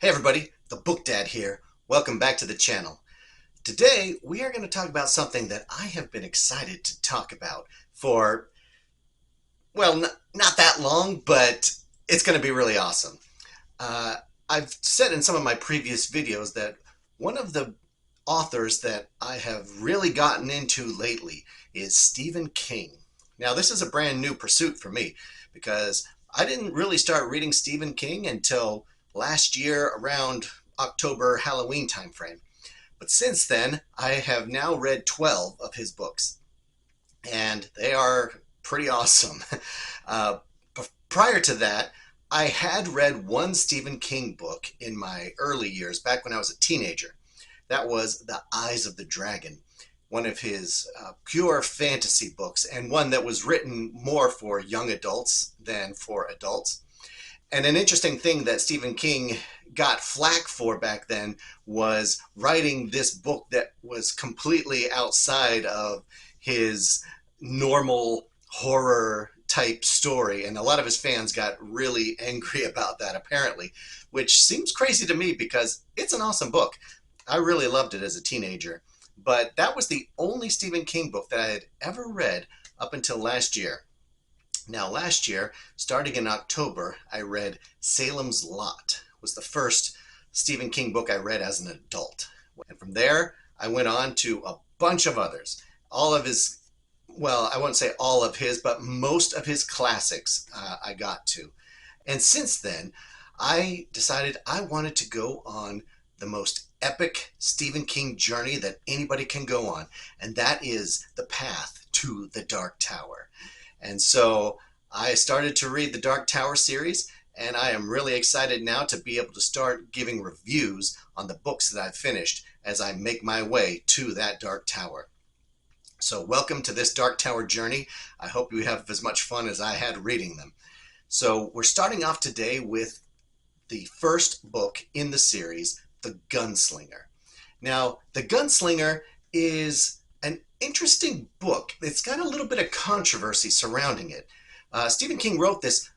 Hey everybody, the Book Dad here. Welcome back to the channel. Today we are going to talk about something that I have been excited to talk about for, well, not that long, but it's going to be really awesome. Uh, I've said in some of my previous videos that one of the authors that I have really gotten into lately is Stephen King. Now, this is a brand new pursuit for me because I didn't really start reading Stephen King until last year around October Halloween timeframe. But since then, I have now read 12 of his books, and they are pretty awesome. Uh, Prior to that, I had read one Stephen King book in my early years, back when I was a teenager. That was The Eyes of the Dragon, one of his pure fantasy books, and one that was written more for young adults than for adults. And an interesting thing that Stephen King got flack for back then was writing this book that was completely outside of his normal horror type story. And a lot of his fans got really angry about that, apparently, which seems crazy to me because it's an awesome book. I really loved it as a teenager. But that was the only Stephen King book that I had ever read up until last year. Now, last year, starting in October, I read Salem's Lot. It was the first Stephen King book I read as an adult. And from there, I went on to a bunch of others. All of his, well, I won't say all of his, but most of his classics I got to. And since then, I decided I wanted to go on the most epic Stephen King journey that anybody can go on, and that is the path to the Dark Tower. And so I started to read the Dark Tower series, and I am really excited now to be able to start giving reviews on the books that I've finished as I make my way to that Dark Tower. So welcome to this Dark Tower journey. I hope you have as much fun as I had reading them. So we're starting off today with the first book in the series, The Gunslinger. Now, The Gunslinger is an interesting book. It's got a little bit of controversy surrounding it. Stephen King wrote this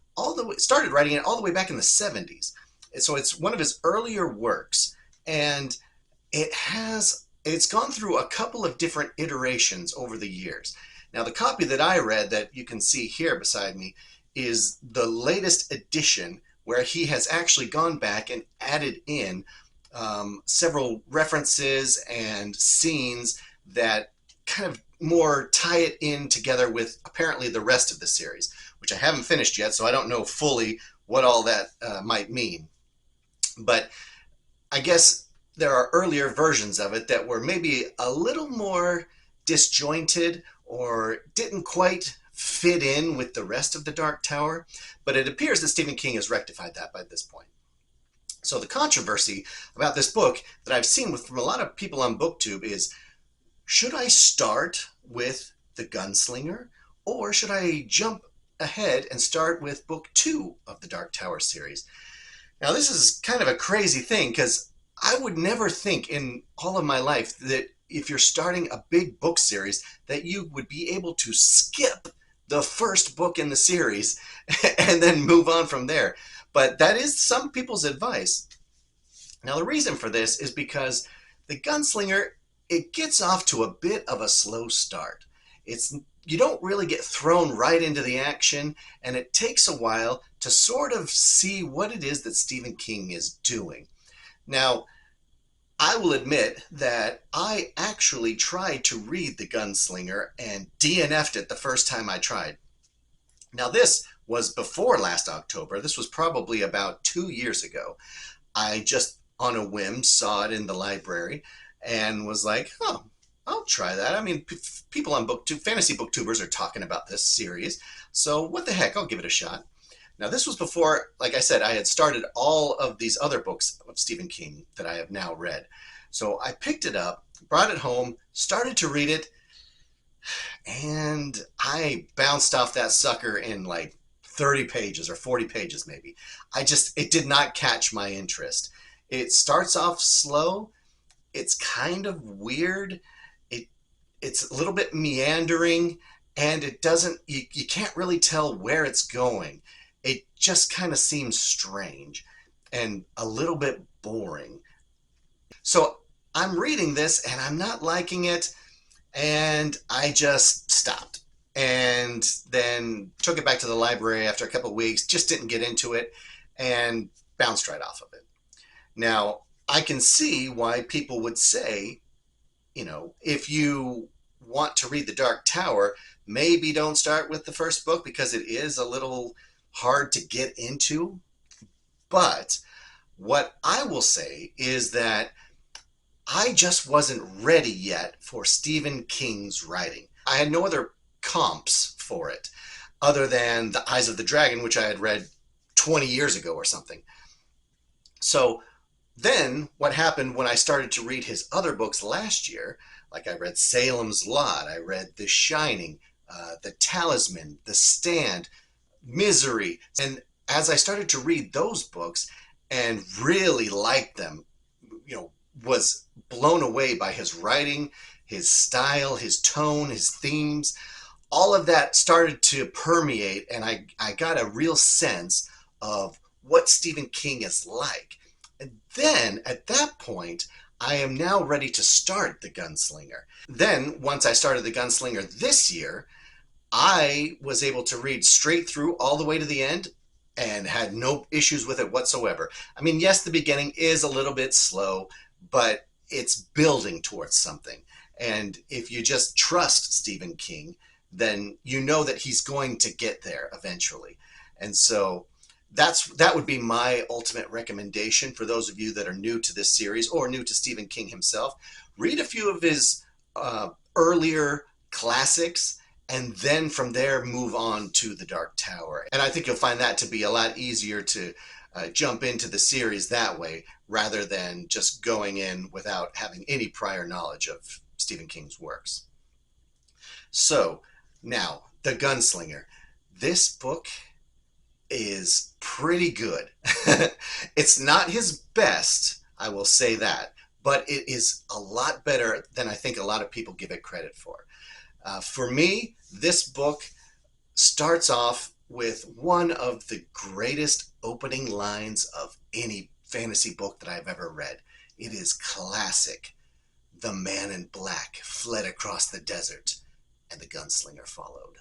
started writing it all the way back in the 70s. So it's one of his earlier works, and it's gone through a couple of different iterations over the years. Now, the copy that I read that you can see here beside me is the latest edition, where he has actually gone back and added in several references and scenes that kind of more tie it in together with apparently the rest of the series, which I haven't finished yet, so I don't know fully what all that might mean. But I guess there are earlier versions of it that were maybe a little more disjointed or didn't quite fit in with the rest of the Dark Tower, but it appears that Stephen King has rectified that by this point. So the controversy about this book that I've seen from a lot of people on booktube is, should I start with The Gunslinger, or should I jump ahead and start with book 2 of the Dark Tower series? Now, this is kind of a crazy thing because I would never think in all of my life that if you're starting a big book series that you would be able to skip the first book in the series and then move on from there. But that is some people's advice. Now, the reason for this is because The Gunslinger, it gets off to a bit of a slow start. You don't really get thrown right into the action, and it takes a while to sort of see what it is that Stephen King is doing. Now, I will admit that I actually tried to read The Gunslinger and DNF'd it the first time I tried. Now, this was before last October. This was probably about 2 years ago. I just, on a whim, saw it in the library and was like, oh, I'll try that. I mean, people on BookTube, fantasy booktubers, are talking about this series, so what the heck, I'll give it a shot. Now, this was before, like I said, I had started all of these other books of Stephen King that I have now read. So I picked it up, brought it home, started to read it, and I bounced off that sucker in like 30 pages or 40 pages maybe. It did not catch my interest. It starts off slow. It's kind of weird. It's a little bit meandering, and you can't really tell where it's going. It just kind of seems strange and a little bit boring. So I'm reading this and I'm not liking it, and I just stopped and then took it back to the library after a couple of weeks, just didn't get into it, and bounced right off of it. Now, I can see why people would say, if you want to read The Dark Tower, maybe don't start with the first book because it is a little hard to get into. But what I will say is that I just wasn't ready yet for Stephen King's writing. I had no other comps for it other than The Eyes of the Dragon, which I had read 20 years ago or something. So then what happened when I started to read his other books last year, like I read Salem's Lot, I read The Shining, The Talisman, The Stand, Misery. And as I started to read those books and really liked them, was blown away by his writing, his style, his tone, his themes. All of that started to permeate, and I got a real sense of what Stephen King is like. And then at that point, I am now ready to start The Gunslinger. Then, once I started The Gunslinger this year, I was able to read straight through all the way to the end and had no issues with it whatsoever. I mean, yes, the beginning is a little bit slow, but it's building towards something. And if you just trust Stephen King, then you know that he's going to get there eventually. And so that would be my ultimate recommendation for those of you that are new to this series or new to Stephen King himself. Read a few of his earlier classics, and then from there move on to The Dark Tower. And I think you'll find that to be a lot easier to jump into the series that way, rather than just going in without having any prior knowledge of Stephen King's works. So now, The Gunslinger. This book is pretty good. It's not his best, I will say that, but it is a lot better than I think a lot of people give it credit for. For me, this book starts off with one of the greatest opening lines of any fantasy book that I've ever read. It is classic. The man in black fled across the desert, and the gunslinger followed.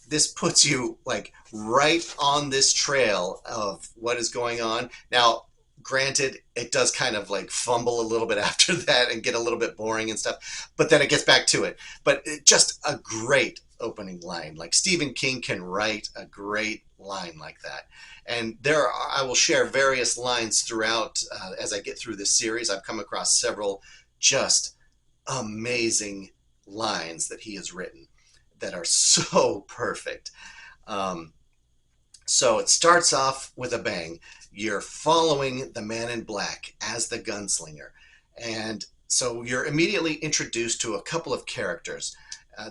This puts you like right on this trail of what is going on. Now, granted, it does kind of like fumble a little bit after that and get a little bit boring and stuff, but then it gets back to it. But just a great opening line. Like Stephen King can write a great line like that. And I will share various lines throughout as I get through this series. I've come across several just amazing lines that he has written that are so perfect. So it starts off with a bang. You're following the man in black as the gunslinger. And so you're immediately introduced to a couple of characters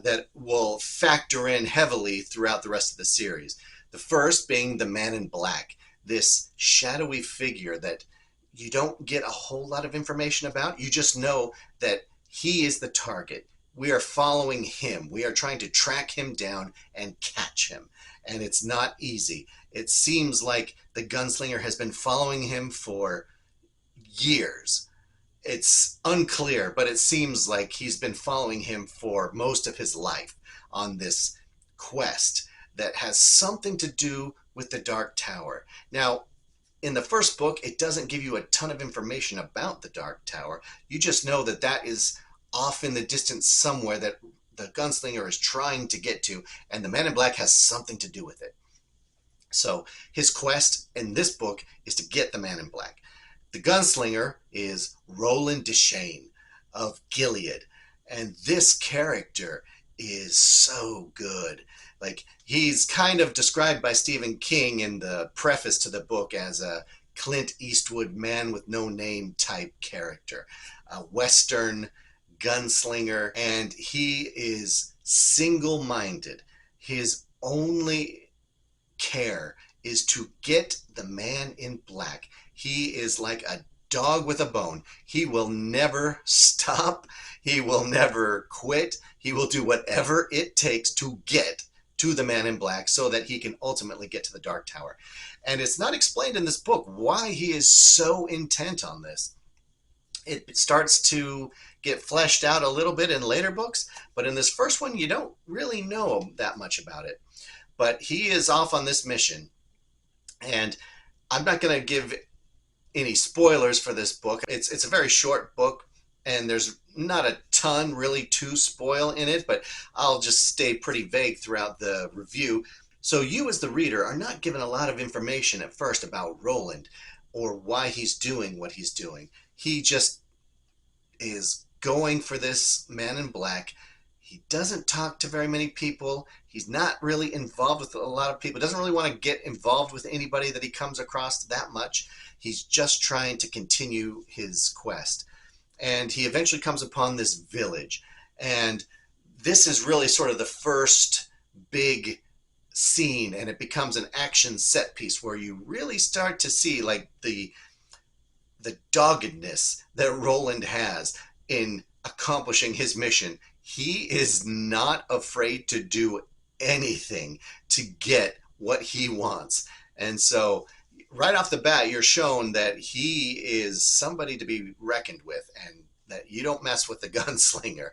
that will factor in heavily throughout the rest of the series. The first being the man in black, this shadowy figure that you don't get a whole lot of information about. You just know that he is the target. We are following him. We are trying to track him down and catch him. And it's not easy. It seems like the gunslinger has been following him for years. It's unclear, but it seems like he's been following him for most of his life on this quest that has something to do with the Dark Tower. Now, in the first book, it doesn't give you a ton of information about the Dark Tower. You just know that that is off in the distance somewhere that the gunslinger is trying to get to, and the man in black has something to do with it. So his quest in this book is to get the man in black. The gunslinger is Roland Deschain of Gilead, and this character is so good. Like, he's kind of described by Stephen King in the preface to the book as a Clint Eastwood man with no name type character, a Western gunslinger, and he is single-minded. His only care is to get the man in black. He is like a dog with a bone. He will never stop. He will never quit. He will do whatever it takes to get to the Man in Black so that he can ultimately get to the Dark Tower. And it's not explained in this book why he is so intent on this. It starts to get fleshed out a little bit in later books, but in this first one, you don't really know that much about it. But he is off on this mission, and I'm not going to give any spoilers for this book. It's a very short book, and there's not a ton really to spoil in it, but I'll just stay pretty vague throughout the review. So you as the reader are not given a lot of information at first about Roland or why he's doing what he's doing. He just is going for this Man in Black. He doesn't talk to very many people. He's not really involved with a lot of people. Doesn't really want to get involved with anybody that he comes across that much. He's just trying to continue his quest. And he eventually comes upon this village. And this is really sort of the first big scene, and it becomes an action set piece where you really start to see like the doggedness that Roland has in accomplishing his mission. He is not afraid to do anything to get what he wants. And so right off the bat, you're shown that he is somebody to be reckoned with, and that you don't mess with the gunslinger,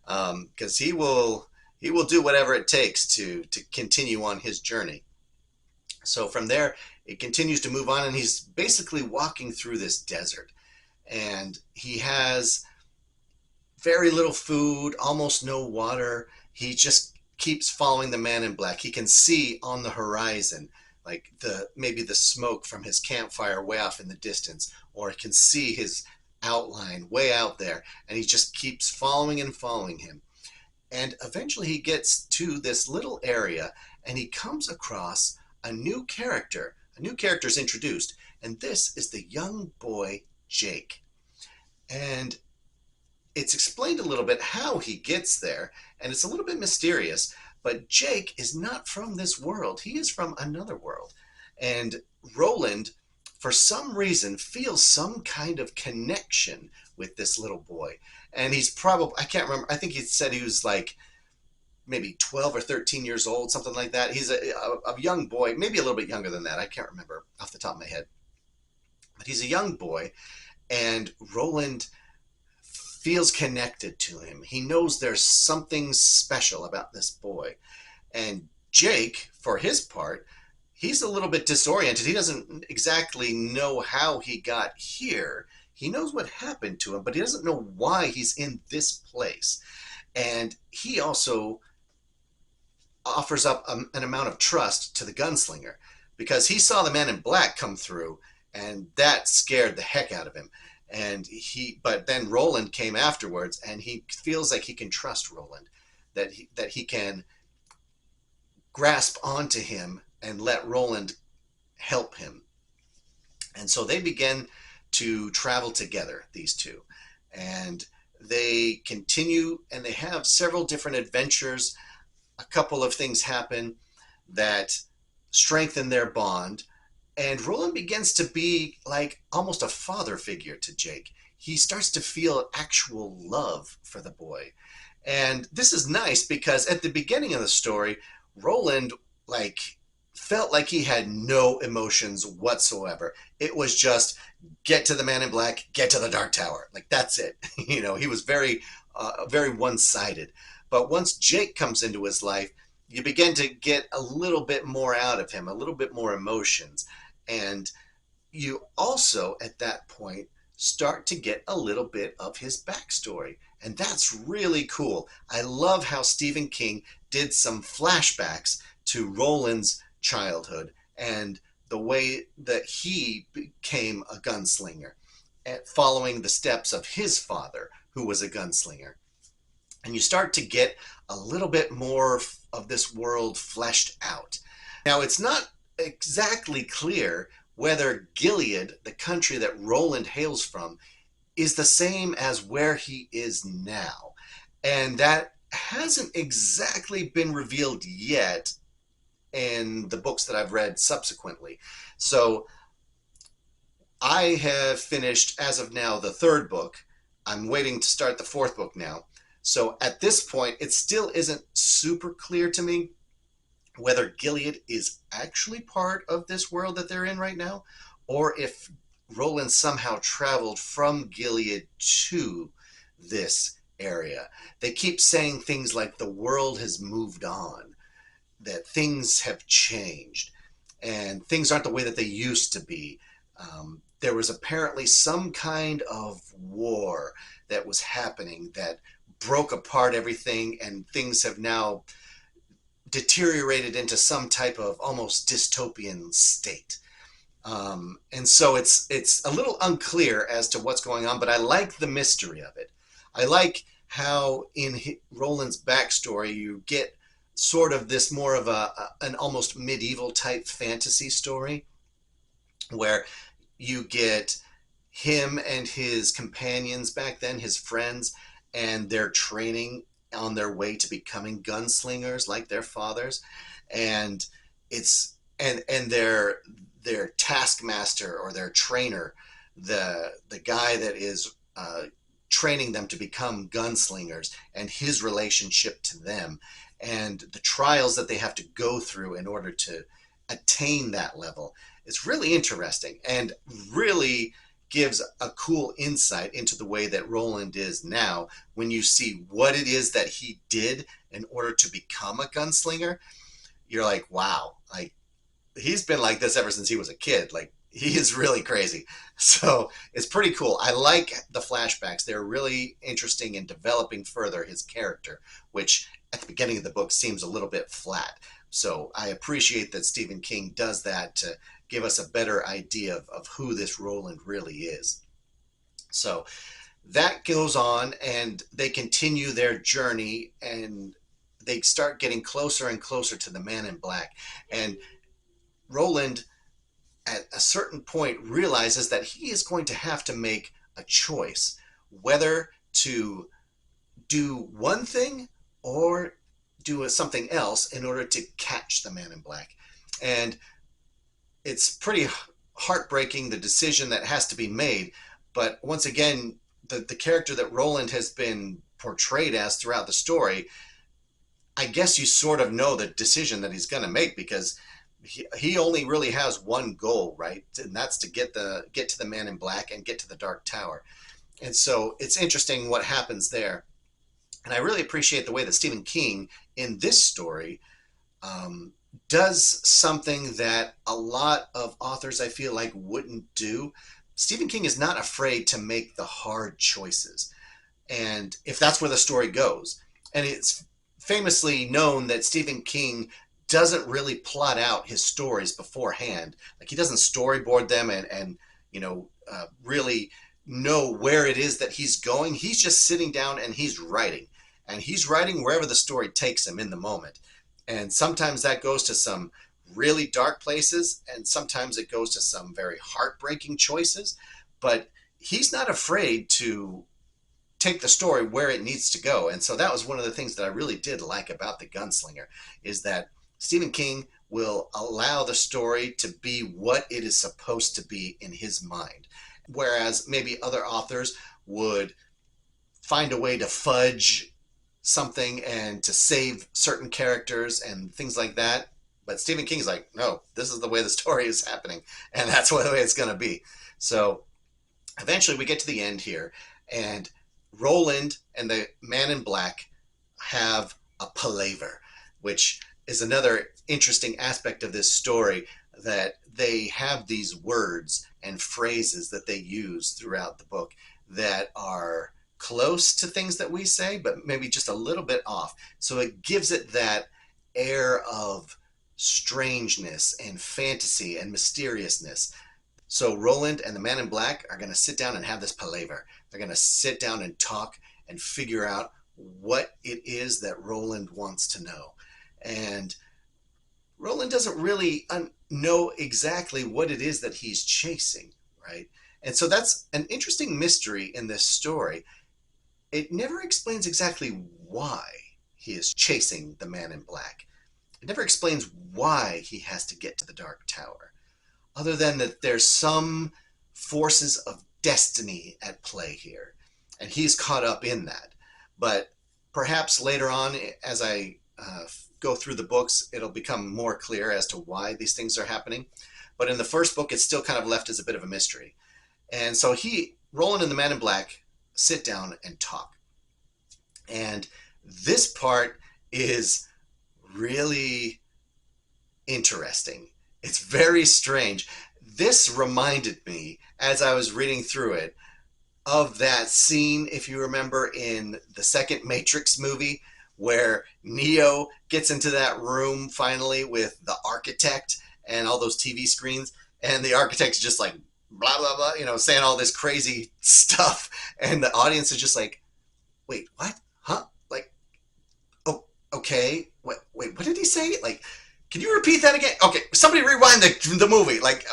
because he will do whatever it takes to continue on his journey. So from there, it continues to move on, and he's basically walking through this desert, and he has very little food, almost no water. He just keeps following the Man in Black. He can see on the horizon like maybe the smoke from his campfire way off in the distance, or he can see his outline way out there, and he just keeps following and following him. And eventually he gets to this little area, and he comes across a new character. A new character is introduced, and this is the young boy Jake. And it's explained a little bit how he gets there, and it's a little bit mysterious, but Jake is not from this world. He is from another world. And Roland, for some reason, feels some kind of connection with this little boy. And he's probably, I can't remember, I think he said he was like maybe 12 or 13 years old, something like that. He's a young boy, maybe a little bit younger than that. I can't remember off the top of my head. But he's a young boy, and Roland feels connected to him. He knows there's something special about this boy. And Jake, for his part, he's a little bit disoriented. He doesn't exactly know how he got here. He knows what happened to him, but he doesn't know why he's in this place. And he also offers up an amount of trust to the gunslinger, because he saw the Man in Black come through, and that scared the heck out of him. But then Roland came afterwards, and he feels like he can trust Roland, that he can grasp onto him and let Roland help him. And so they begin to travel together, these two, and they continue, and they have several different adventures. A couple of things happen that strengthen their bond, and Roland begins to be like almost a father figure to Jake. He starts to feel actual love for the boy. And this is nice because at the beginning of the story, Roland felt like he had no emotions whatsoever. It was just get to the Man in Black, get to the Dark Tower. Like, that's it. He was very one-sided. But once Jake comes into his life, you begin to get a little bit more out of him, a little bit more emotions. And you also, at that point, start to get a little bit of his backstory. And that's really cool. I love how Stephen King did some flashbacks to Roland's childhood and the way that he became a gunslinger, following the steps of his father, who was a gunslinger. And you start to get a little bit more of this world fleshed out. Now, it's not exactly clear whether Gilead, the country that Roland hails from, is the same as where he is now. And that hasn't exactly been revealed yet in the books that I've read subsequently. So I have finished, as of now, the third book. I'm waiting to start the fourth book now. So at this point, it still isn't super clear to me whether Gilead is actually part of this world that they're in right now, or if Roland somehow traveled from Gilead to this area. They keep saying things like the world has moved on, that things have changed, and things aren't the way that they used to be. There was apparently some kind of war that was happening that broke apart everything, and things have now deteriorated into some type of almost dystopian state. And so it's a little unclear as to what's going on, but I like the mystery of it. I like how in Roland's backstory you get sort of this more of an almost medieval type fantasy story where you get him and his companions back then, his friends, and their training on their way to becoming gunslingers like their fathers, and their taskmaster or their trainer, the guy that is training them to become gunslingers, and his relationship to them, and the trials that they have to go through in order to attain that level. It's really interesting and really gives a cool insight into the way that Roland is now when you see what it is that he did in order to become a gunslinger. You're like, wow, like he's been like this ever since he was a kid. Like he is really crazy. So it's pretty cool. I like the flashbacks. They're really interesting in developing further his character, which at the beginning of the book seems a little bit flat. So I appreciate that Stephen King does that to give us a better idea of who this Roland really is. So that goes on, and they continue their journey, and they start getting closer and closer to the Man in Black. And Roland, at a certain point, realizes that he is going to have to make a choice whether to do one thing or do something else in order to catch the Man in Black. And it's pretty heartbreaking, the decision that has to be made. But once again, the character that Roland has been portrayed as throughout the story, I guess you sort of know the decision that he's going to make, because he only really has one goal, right? And that's to get to the Man in Black and get to the Dark Tower. And so it's interesting what happens there. And I really appreciate the way that Stephen King in this story does something that a lot of authors, I feel like, wouldn't do. Stephen King is not afraid to make the hard choices, and if that's where the story goes. And it's famously known that Stephen King doesn't really plot out his stories beforehand. Like he doesn't storyboard them and really know where it is that he's going. He's just sitting down and he's writing. And he's writing wherever the story takes him in the moment. And sometimes that goes to some really dark places, and sometimes it goes to some very heartbreaking choices. But he's not afraid to take the story where it needs to go. And so that was one of the things that I really did like about The Gunslinger, is that Stephen King will allow the story to be what it is supposed to be in his mind. Whereas maybe other authors would find a way to fudge something and to save certain characters and things like that. But Stephen King's like, no, this is the way the story is happening, and that's the way it's going to be. So eventually we get to the end here, and Roland and the Man in Black have a palaver, which is another interesting aspect of this story, that they have these words and phrases that they use throughout the book that are close to things that we say, but maybe just a little bit off. So it gives it that air of strangeness and fantasy and mysteriousness. So Roland and the Man in Black are going to sit down and have this palaver. They're going to sit down and talk and figure out what it is that Roland wants to know. And Roland doesn't really know exactly what it is that he's chasing, right? And so that's an interesting mystery in this story. It never explains exactly why he is chasing the Man in Black. It never explains why he has to get to the Dark Tower, other than that there's some forces of destiny at play here, and he's caught up in that. But perhaps later on, as I go through the books, it'll become more clear as to why these things are happening. But in the first book, it's still kind of left as a bit of a mystery. And so Roland and the Man in Black sit down and talk. And this part is really interesting. It's very strange. This reminded me, as I was reading through it, of that scene, if you remember, in the second Matrix movie, where Neo gets into that room finally with the architect and all those TV screens, and the architect's just like blah blah blah, saying all this crazy stuff, and the audience is just like, wait, what? Huh? Like, oh, okay. Wait, what did he say? Like, can you repeat that again? Okay, somebody rewind the movie. Like,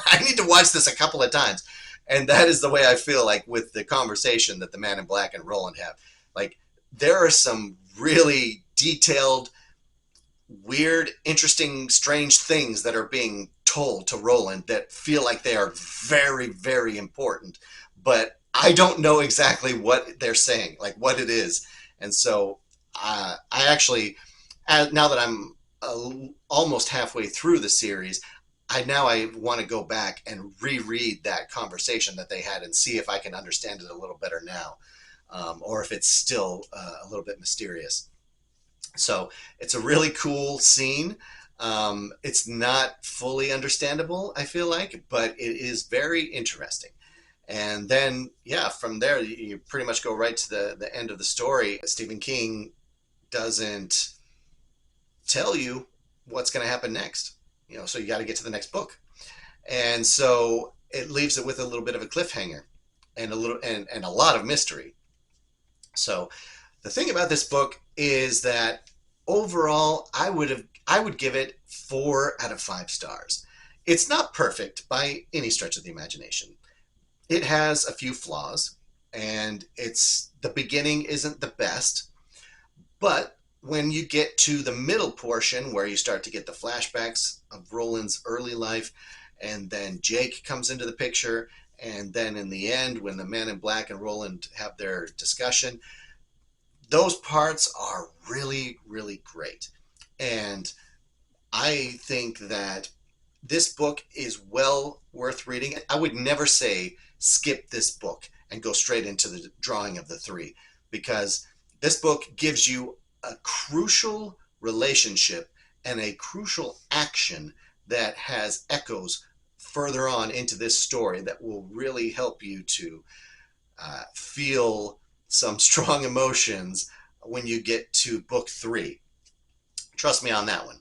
I need to watch this a couple of times. And that is the way I feel like with the conversation that the Man in Black and Roland have. Like, there are some really detailed, weird, interesting, strange things that are being told to Roland that feel like they are very, very important. But I don't know exactly what they're saying, like what it is. And so I actually, now that I'm almost halfway through the series, I want to go back and reread that conversation that they had and see if I can understand it a little better now, or if it's still a little bit mysterious. So it's a really cool scene. It's not fully understandable, I feel like, but it is very interesting. And then, yeah, from there, you pretty much go right to the end of the story. Stephen King doesn't tell you what's going to happen next. So you got to get to the next book. And so it leaves it with a little bit of a cliffhanger and a lot of mystery. So the thing about this book is that overall I would give it 4 out of 5 stars. It's not perfect by any stretch of the imagination. It has a few flaws, and the beginning isn't the best, but when you get to the middle portion where you start to get the flashbacks of Roland's early life, and then Jake comes into the picture, and then in the end when the Man in Black and Roland have their discussion, those parts are really, really great. And I think that this book is well worth reading. I would never say skip this book and go straight into the drawing of the three, because this book gives you a crucial relationship and a crucial action that has echoes further on into this story that will really help you to feel some strong emotions when you get to book 3. Trust me on that one.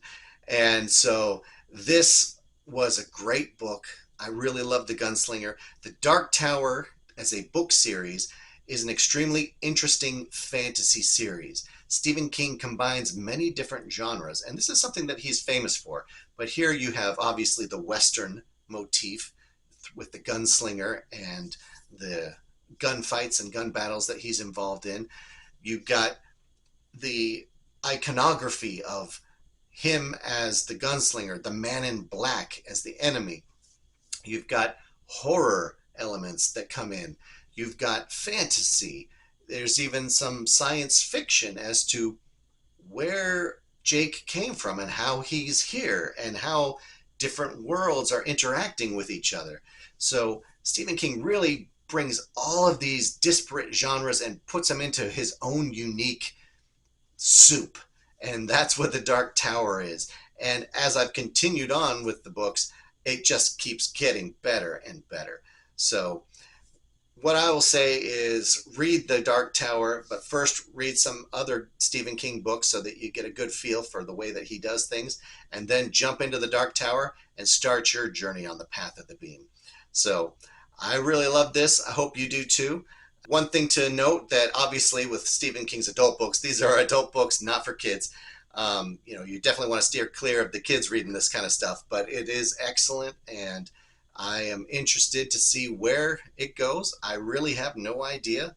And so this was a great book. I really loved The Gunslinger. The Dark Tower as a book series is an extremely interesting fantasy series. Stephen King combines many different genres, and this is something that he's famous for. But here you have obviously the Western motif with the gunslinger and the gunfights and gun battles that he's involved in. You've got the iconography of him as the gunslinger, the Man in Black as the enemy. You've got horror elements that come in. You've got fantasy. There's even some science fiction as to where Jake came from and how he's here and how different worlds are interacting with each other. So Stephen King really brings all of these disparate genres and puts them into his own unique soup. And that's what The Dark Tower is. And as I've continued on with the books, it just keeps getting better and better. So what I will say is read The Dark Tower, but first read some other Stephen King books so that you get a good feel for the way that he does things, and then jump into The Dark Tower and start your journey on the path of the beam. So I really love this. I hope you do too. One thing to note, that obviously with Stephen King's adult books, these are adult books, not for kids. You definitely want to steer clear of the kids reading this kind of stuff, but it is excellent, and I am interested to see where it goes. I really have no idea.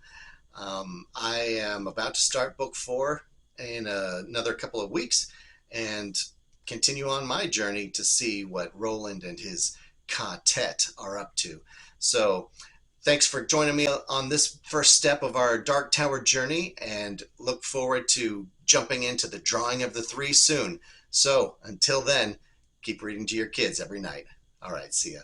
I am about to start book 4 in another couple of weeks and continue on my journey to see what Roland and his Ka-Tet are up to. So thanks for joining me on this first step of our Dark Tower journey, and look forward to jumping into the drawing of the three soon. So until then, keep reading to your kids every night. All right, see ya.